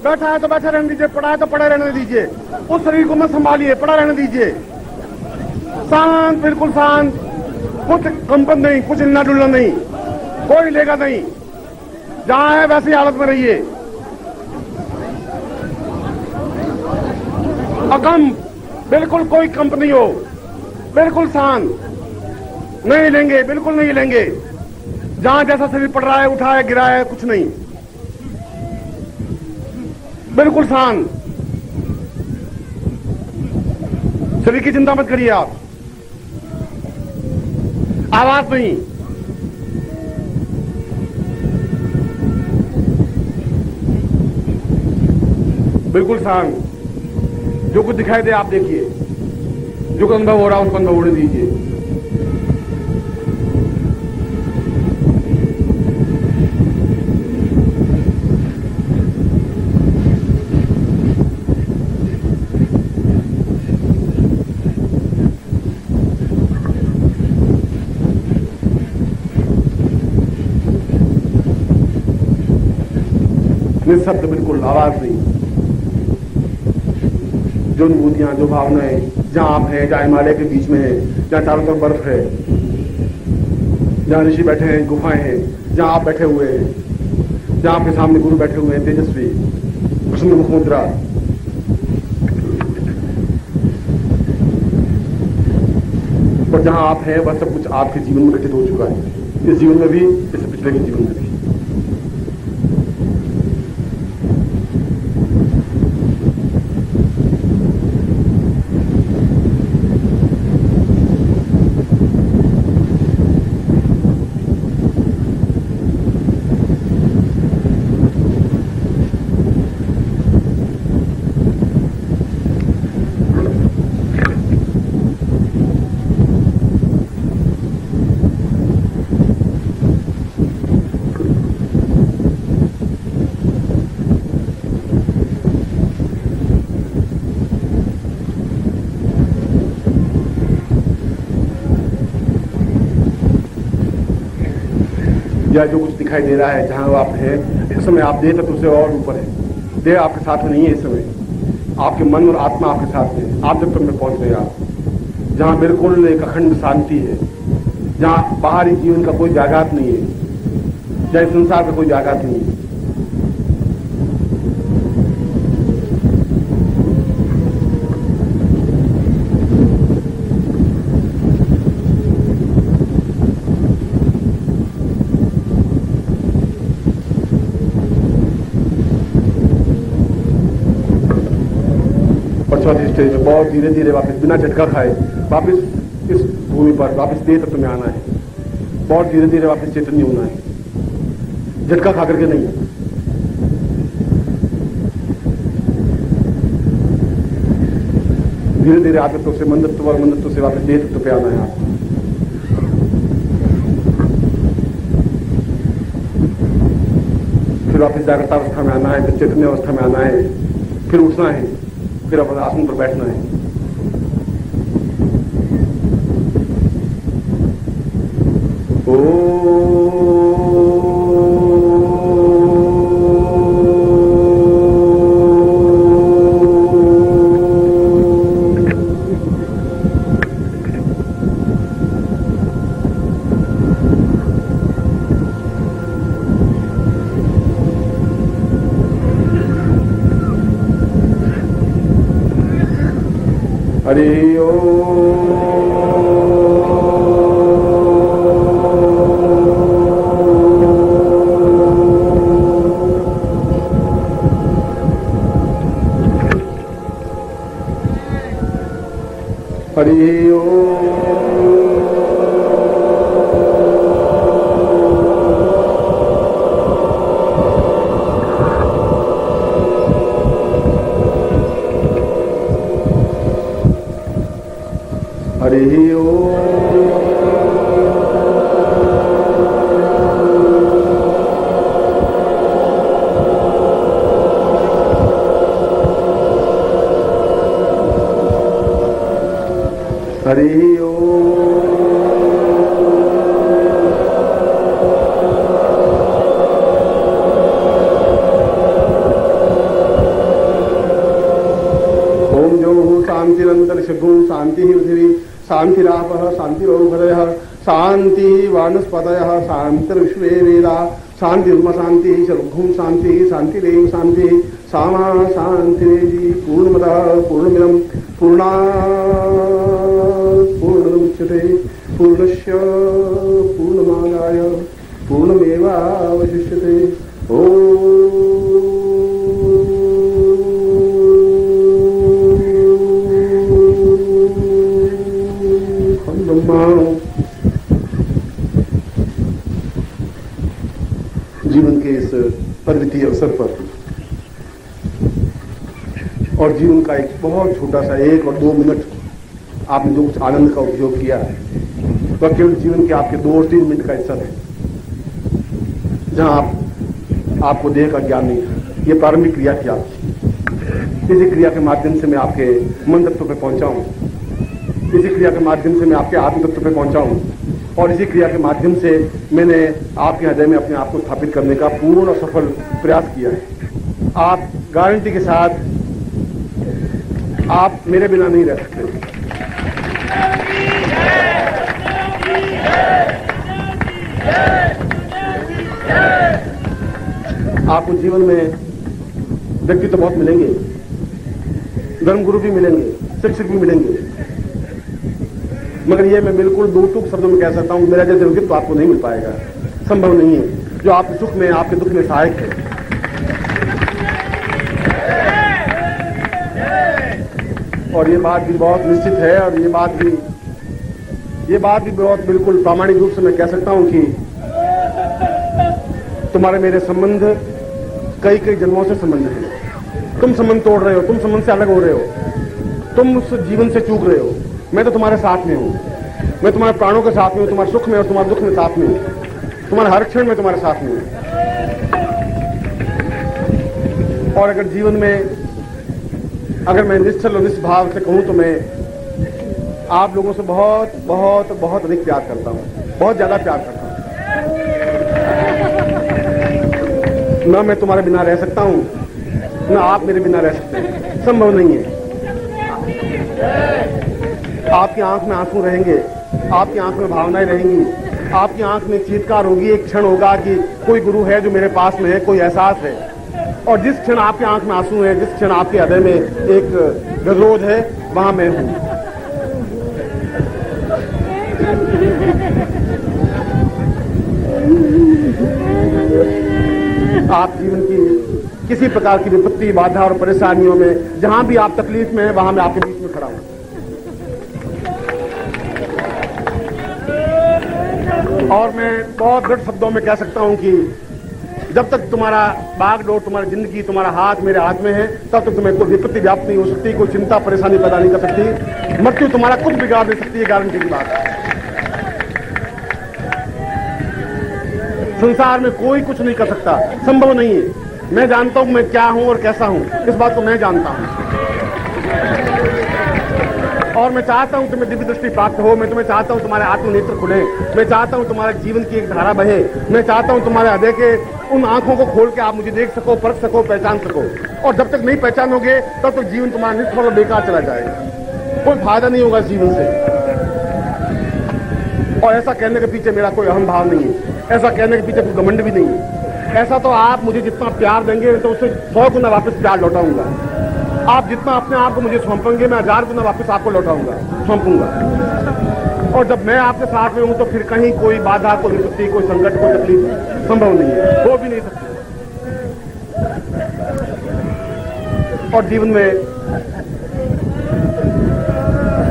बैठा है तो बैठा रहने दीजिए, पड़ा है तो पड़ा रहने दीजिए, उस शरीर को मत संभालिए, पड़ा रहने दीजिए। शांत, बिल्कुल शांत, कुछ कंपन नहीं, कुछ हिलना डुलना नहीं, कोई लेगा नहीं, जहां है वैसी हालत में रहिए। अकंप, बिल्कुल कोई कंप नहीं हो, बिल्कुल शांत, नहीं लेंगे, बिल्कुल नहीं लेंगे। जहां जैसा शरीर पड़ रहा है, उठा है, गिरा है, कुछ नहीं, बिल्कुल शांत। शरीर की चिंता मत करिए आप। आवाज नहीं, बिल्कुल शांत। जो कुछ दिखाई दे आप देखिए, जो कुछ अनुभव हो रहा है उसको अनुभव होने दीजिए। निःशब्द, बिल्कुल आवाज नहीं। जो अनुभूतियां, जो भावनाएं, जहां आप हैं, जहां हिमालय के बीच में है, जहां चारों तरफ बर्फ है, जहां ऋषि बैठे हैं, गुफाएं हैं, जहां आप बैठे हुए हैं, जहां आपके सामने गुरु बैठे हुए हैं, तेजस्वी प्रसन्न मुख मुद्रा, और जहां आप हैं वह सब कुछ आपके जीवन में घटित हो चुका है, इस जीवन में भी, इससे पिछले के जीवन में भी। या जो कुछ दिखाई दे रहा है, जहां आप हैं इस समय, आप देह तत्व से और ऊपर है। देह आपके साथ में नहीं है इस समय, आपके मन और आत्मा आपके साथ में। आप जब तक में पहुंच गए आप, जहां बिल्कुल एक अखंड शांति है, जहां बाहरी जीवन का कोई जागात नहीं है, जहां संसार का कोई जागात नहीं है। स्टेज में बहुत धीरे धीरे वापस, बिना झटका खाए, वापस इस भूमि पर, वापस देह तत्व में आना है। बहुत धीरे धीरे वापस चैतन्य होना है, झटका खा करके नहीं। धीरे धीरे आत्मत्व से मंदत्व और मंदत्व से वापस देह तत्व पे आना है आपको। फिर वापस जागृत अवस्था में आना है, फिर चैतन्य अवस्था में आना है, फिर उठना है, फिर अपने आसन पर बैठना है। हरि ओम। हरि ओम। हरि ओम। हरि ओम। शांतिरंतर शगुं शांति पृथ्वी शांतिरापः शांतिरोपदयः शांति वानस्पतयः शांतिर्विश्वे वेदा शांतिर्म शांति सर्वभूम शांति शांतिरेव शांति सामा शांतिरेवि पूर्णमदः पूर्णमिदं पूर्णात् पूर्णमुदच्यते पूर्णस्य पूर्णमादाय पूर्णमेवावशिष्यते। जीवन के इस पर्वतीय अवसर पर और जीवन का एक बहुत छोटा सा 1 और 2 मिनट आपने जो कुछ आनंद का उपयोग किया है वह केवल जीवन के आपके 2 और 3 मिनट का हिस्सा है जहां आपको देह का ज्ञान नहीं है। ये प्रारंभिक क्रिया थी आपकी। इसी क्रिया के माध्यम से मैं आपके मन तत्व पे पहुंचा हूं, इसी क्रिया के माध्यम से मैं आपके आत्म तत्व पे पहुंचा हूं और इसी क्रिया के माध्यम से मैंने आपके हृदय में अपने आप को स्थापित करने का पूर्ण और सफल प्रयास किया है। आप गारंटी के साथ आप मेरे बिना नहीं रह सकते। आपको जीवन में व्यक्ति तो बहुत मिलेंगे, धर्मगुरु भी मिलेंगे, शिक्षक भी मिलेंगे, मगर ये मैं बिल्कुल 2 टूक शब्दों में कह सकता हूं मेरा जैसे व्यक्ति तो आपको नहीं मिल पाएगा, संभव नहीं है जो आपके सुख में आपके दुख में सहायक है। और ये बात भी बहुत निश्चित है और ये बात भी बहुत बिल्कुल प्रामाणिक रूप से मैं कह सकता हूं कि तुम्हारे मेरे संबंध कई जन्मों से संबंध है। तुम संबंध तोड़ रहे हो, तुम संबंध से अलग हो रहे हो, तुम उस जीवन से चूक रहे हो। मैं तो तुम्हारे साथ में हूं, मैं तुम्हारे प्राणों के साथ में हूं, तुम्हारे सुख में और तुम्हारे दुख में साथ में हूं, तुम्हारे हर क्षण में तुम्हारे साथ में हूं। और अगर जीवन में अगर मैं निश्चल और निष्भाव से कहूं तो मैं आप लोगों से बहुत बहुत बहुत अधिक प्यार करता हूं, बहुत ज्यादा प्यार करता हूं। न मैं तुम्हारे बिना रह सकता हूं, न आप मेरे बिना रह सकते हैं, संभव नहीं है। आपकी आंख में आंसू रहेंगे, आपकी आंख में भावनाएं रहेंगी, आपकी आंख में चीत्कार होगी। एक क्षण होगा कि कोई गुरु है जो मेरे पास में है, कोई एहसास है। और जिस क्षण आपकी आंख में आंसू है, जिस क्षण आपके हृदय में एक गजरोध है, वहां मैं हूं। आप जीवन की किसी प्रकार की विपत्ति, बाधा और परेशानियों में जहां भी आप तकलीफ में हैं, वहां मैं आपके बीच में खड़ा हूं। और मैं बहुत दृढ़ शब्दों में कह सकता हूं कि जब तक तुम्हारा बागडोर, तुम्हारी जिंदगी, तुम्हारा हाथ मेरे हाथ में है, तब तक तुम्हें कोई विपत्ति व्याप्त नहीं हो सकती, कोई चिंता परेशानी पैदा नहीं कर सकती। मृत्यु तुम्हारा कुछ बिगाड़ नहीं सकती है, गारंटी की बात है। संसार में कोई कुछ नहीं कर सकता, संभव नहीं है। मैं जानता हूं मैं क्या हूं और कैसा हूं, इस बात को मैं जानता हूं। और मैं चाहता हूं तुम्हें दिव्य दृष्टि प्राप्त हो, मैं तुम्हें चाहता हूं तुम्हारे आत्मनेत्र खुले, मैं चाहता हूं तुम्हारे जीवन की एक धारा बहे, मैं चाहता हूं तुम्हारे हृदय के उन आंखों को खोल के आप मुझे देख सको, परख सको, पहचान सको। और जब तक नहीं पहचानोगे तब तक जीवन तुम्हारा निष्फल और बेकार चला जाएगा, कोई फायदा नहीं होगा जीवन से। और ऐसा कहने के पीछे मेरा कोई अहम भाव नहीं है, ऐसा कहने के पीछे कोई घमंड भी नहीं है। ऐसा तो आप मुझे जितना प्यार देंगे तो उससे 100 गुना वापस प्यार लौटाऊंगा। आप जितना अपने आप को मुझे सौंपेंगे, मैं 1000 गुना वापस आपको लौटाऊंगा, सौंपूंगा। और जब मैं आपके साथ में हूं तो फिर कहीं कोई बाधा, कोई विपत्ति, कोई संकट, कोई तकलीफ संभव नहीं है, हो भी नहीं सकती। और जीवन में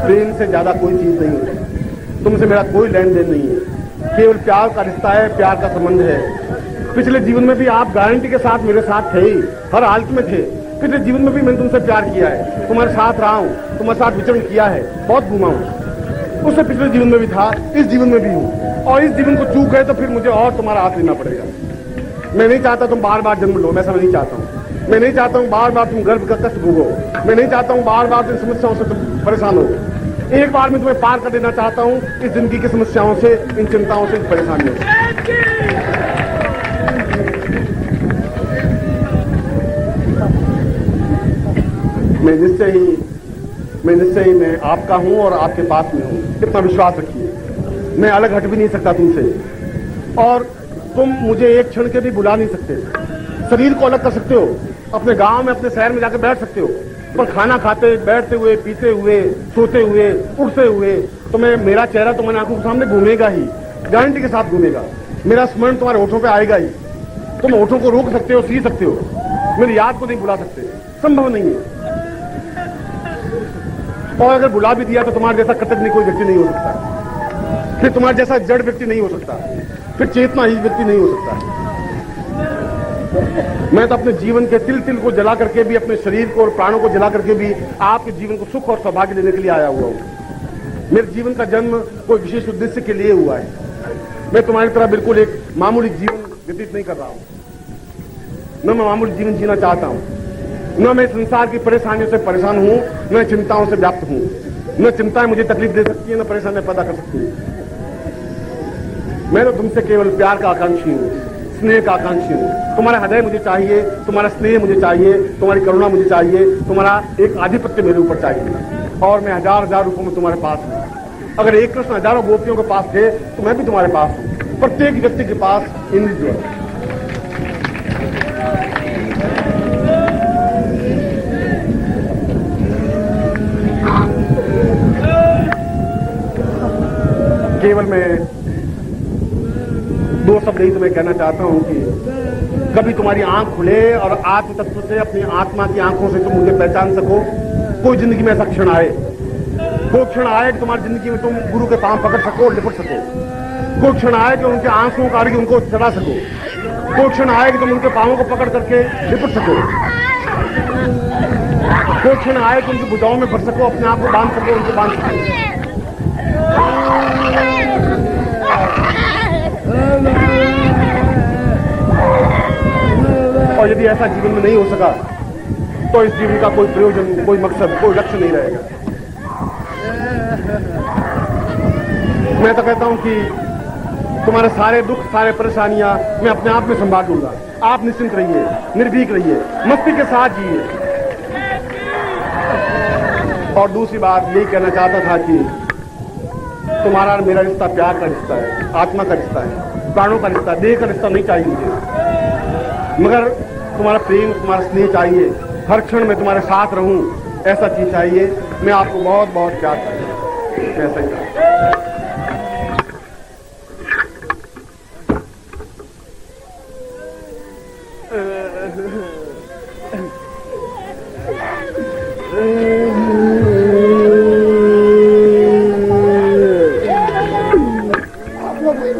प्रेम से ज्यादा कोई चीज नहीं है, तुमसे मेरा कोई लेन देन नहीं है, केवल प्यार का रिश्ता है, प्यार का संबंध है। पिछले जीवन में भी आप गारंटी के साथ मेरे साथ थे ही, हर हालत में थे। पिछले जीवन में भी मैंने तुमसे प्यार किया है, तुम्हारे साथ रहा हूं, तुम्हारे साथ विचरण किया है, बहुत घूमा हूं। उससे पिछले जीवन में भी था, इस जीवन में भी हूं। और इस जीवन को चूक गए तो फिर मुझे और तुम्हारा हाथ लेना पड़ेगा। मैं नहीं चाहता तुम बार बार जन्म लो, मैं ऐसा नहीं चाहता हूं। मैं नहीं चाहता हूं बार बार तुम गर्भ का कष्ट भोगो, मैं नहीं चाहता हूं बार बार तुम समस्याओं से तुम परेशान हो। एक बार मैं तुम्हें पार कर देना चाहता हूं इस जिंदगी की समस्याओं से, इन चिंताओं से, इन परेशानियों से। मैं निश्चय ही मैं निश्चय ही मैं आपका हूं और आपके पास में हूं, इतना विश्वास रखिए। मैं अलग हट भी नहीं सकता तुमसे, और तुम मुझे एक क्षण के भी बुला नहीं सकते। शरीर को अलग कर सकते हो, अपने गांव में अपने शहर में जाकर बैठ सकते हो, पर खाना खाते, बैठते हुए, पीते हुए, सोते हुए, उठते हुए तो मेरा चेहरा तुम्हारी आंखों के सामने घूमेगा ही, गारंटी के साथ घूमेगा। मेरा स्मरण तुम्हारे होठों पे आएगा ही। तुम होठों को रोक सकते हो, सी सकते हो, मेरी याद को नहीं बुला सकते, संभव नहीं है। और अगर बुला भी दिया तो तुम्हारे जैसा कृतज्ञ कोई व्यक्ति नहीं हो सकता, फिर तुम्हारे जैसा जड़ व्यक्ति नहीं हो सकता, फिर चेतना ही व्यक्ति नहीं हो सकता। मैं तो अपने जीवन के तिल तिल को जला करके भी, अपने शरीर को और प्राणों को जला करके भी आपके जीवन को सुख और सौभाग्य देने के लिए आया हुआ हूं। मेरे जीवन का जन्म कोई विशेष उद्देश्य के लिए हुआ है। मैं तुम्हारी तरह बिल्कुल एक मामूली जीवन व्यतीत नहीं कर रहा हूं, न मैं मामूली जीवन जीना चाहता हूं, न मैं संसार की परेशानियों से परेशान हूं, न चिंताओं से व्याप्त हूं। न चिंताएं मुझे तकलीफ दे सकती है, न परेशानियां पैदा कर सकती है। मैं तो तुमसे केवल प्यार का आकांक्षी हूं, स्नेह का आकांक्षी हूं। तुम्हारा हृदय मुझे चाहिए, तुम्हारा स्नेह मुझे चाहिए, तुम्हारी करुणा मुझे चाहिए, तुम्हारा एक आधिपत्य मेरे ऊपर चाहिए। और मैं हजार हजार रूपों में तुम्हारे पास हूं। अगर एक कृष्ण हजारों गोपियों के पास थे तो मैं भी तुम्हारे पास हूं। प्रत्येक व्यक्ति के पास इंद्र जो है। केवल मैं दो शब्द ही तुम्हें कहना चाहता हूं कि कभी तुम्हारी आंख खुले और आत्म तत्व से, अपनी आत्मा की आंखों से तुम मुझे पहचान सको। कोई जिंदगी में ऐसा क्षण आए, कोई क्षण आए कि तुम्हारी जिंदगी में तुम गुरु के पांव पकड़ सको, लिपट सको। कोई क्षण आए कि उनके आंसुओं का उनको चढ़ा सको। कोई क्षण आए कि तुम उनके पांवों को पकड़ करके लिपट सको। कोई क्षण आए कि उनकी भुजाओं में भर सको, अपने आप को बांध सको, उनको बांध सको। और यदि ऐसा जीवन में नहीं हो सका तो इस जीवन का कोई प्रयोजन, कोई मकसद, कोई लक्ष्य नहीं रहेगा। मैं तो कहता हूं कि तुम्हारे सारे दुख, सारे परेशानियां मैं अपने आप में संभाल लूंगा। आप निश्चिंत रहिए, निर्भीक रहिए, मस्ती के साथ जिए। और दूसरी बात यही कहना चाहता था कि तुम्हारा और मेरा रिश्ता प्यार का रिश्ता है, आत्मा का रिश्ता है, प्राणों का रिश्ता, देह का रिश्ता नहीं चाहिए मुझे। मगर तुम्हारा प्रेम, तुम्हारा स्नेह चाहिए। हर क्षण में तुम्हारे साथ रहूं, ऐसा चीज चाहिए। मैं आपको बहुत बहुत प्यार करता हूं, ऐसा ही आप लोग नहीं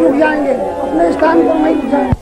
रुक जाएंगे, अपने स्थान पर नहीं रुक जाएंगे।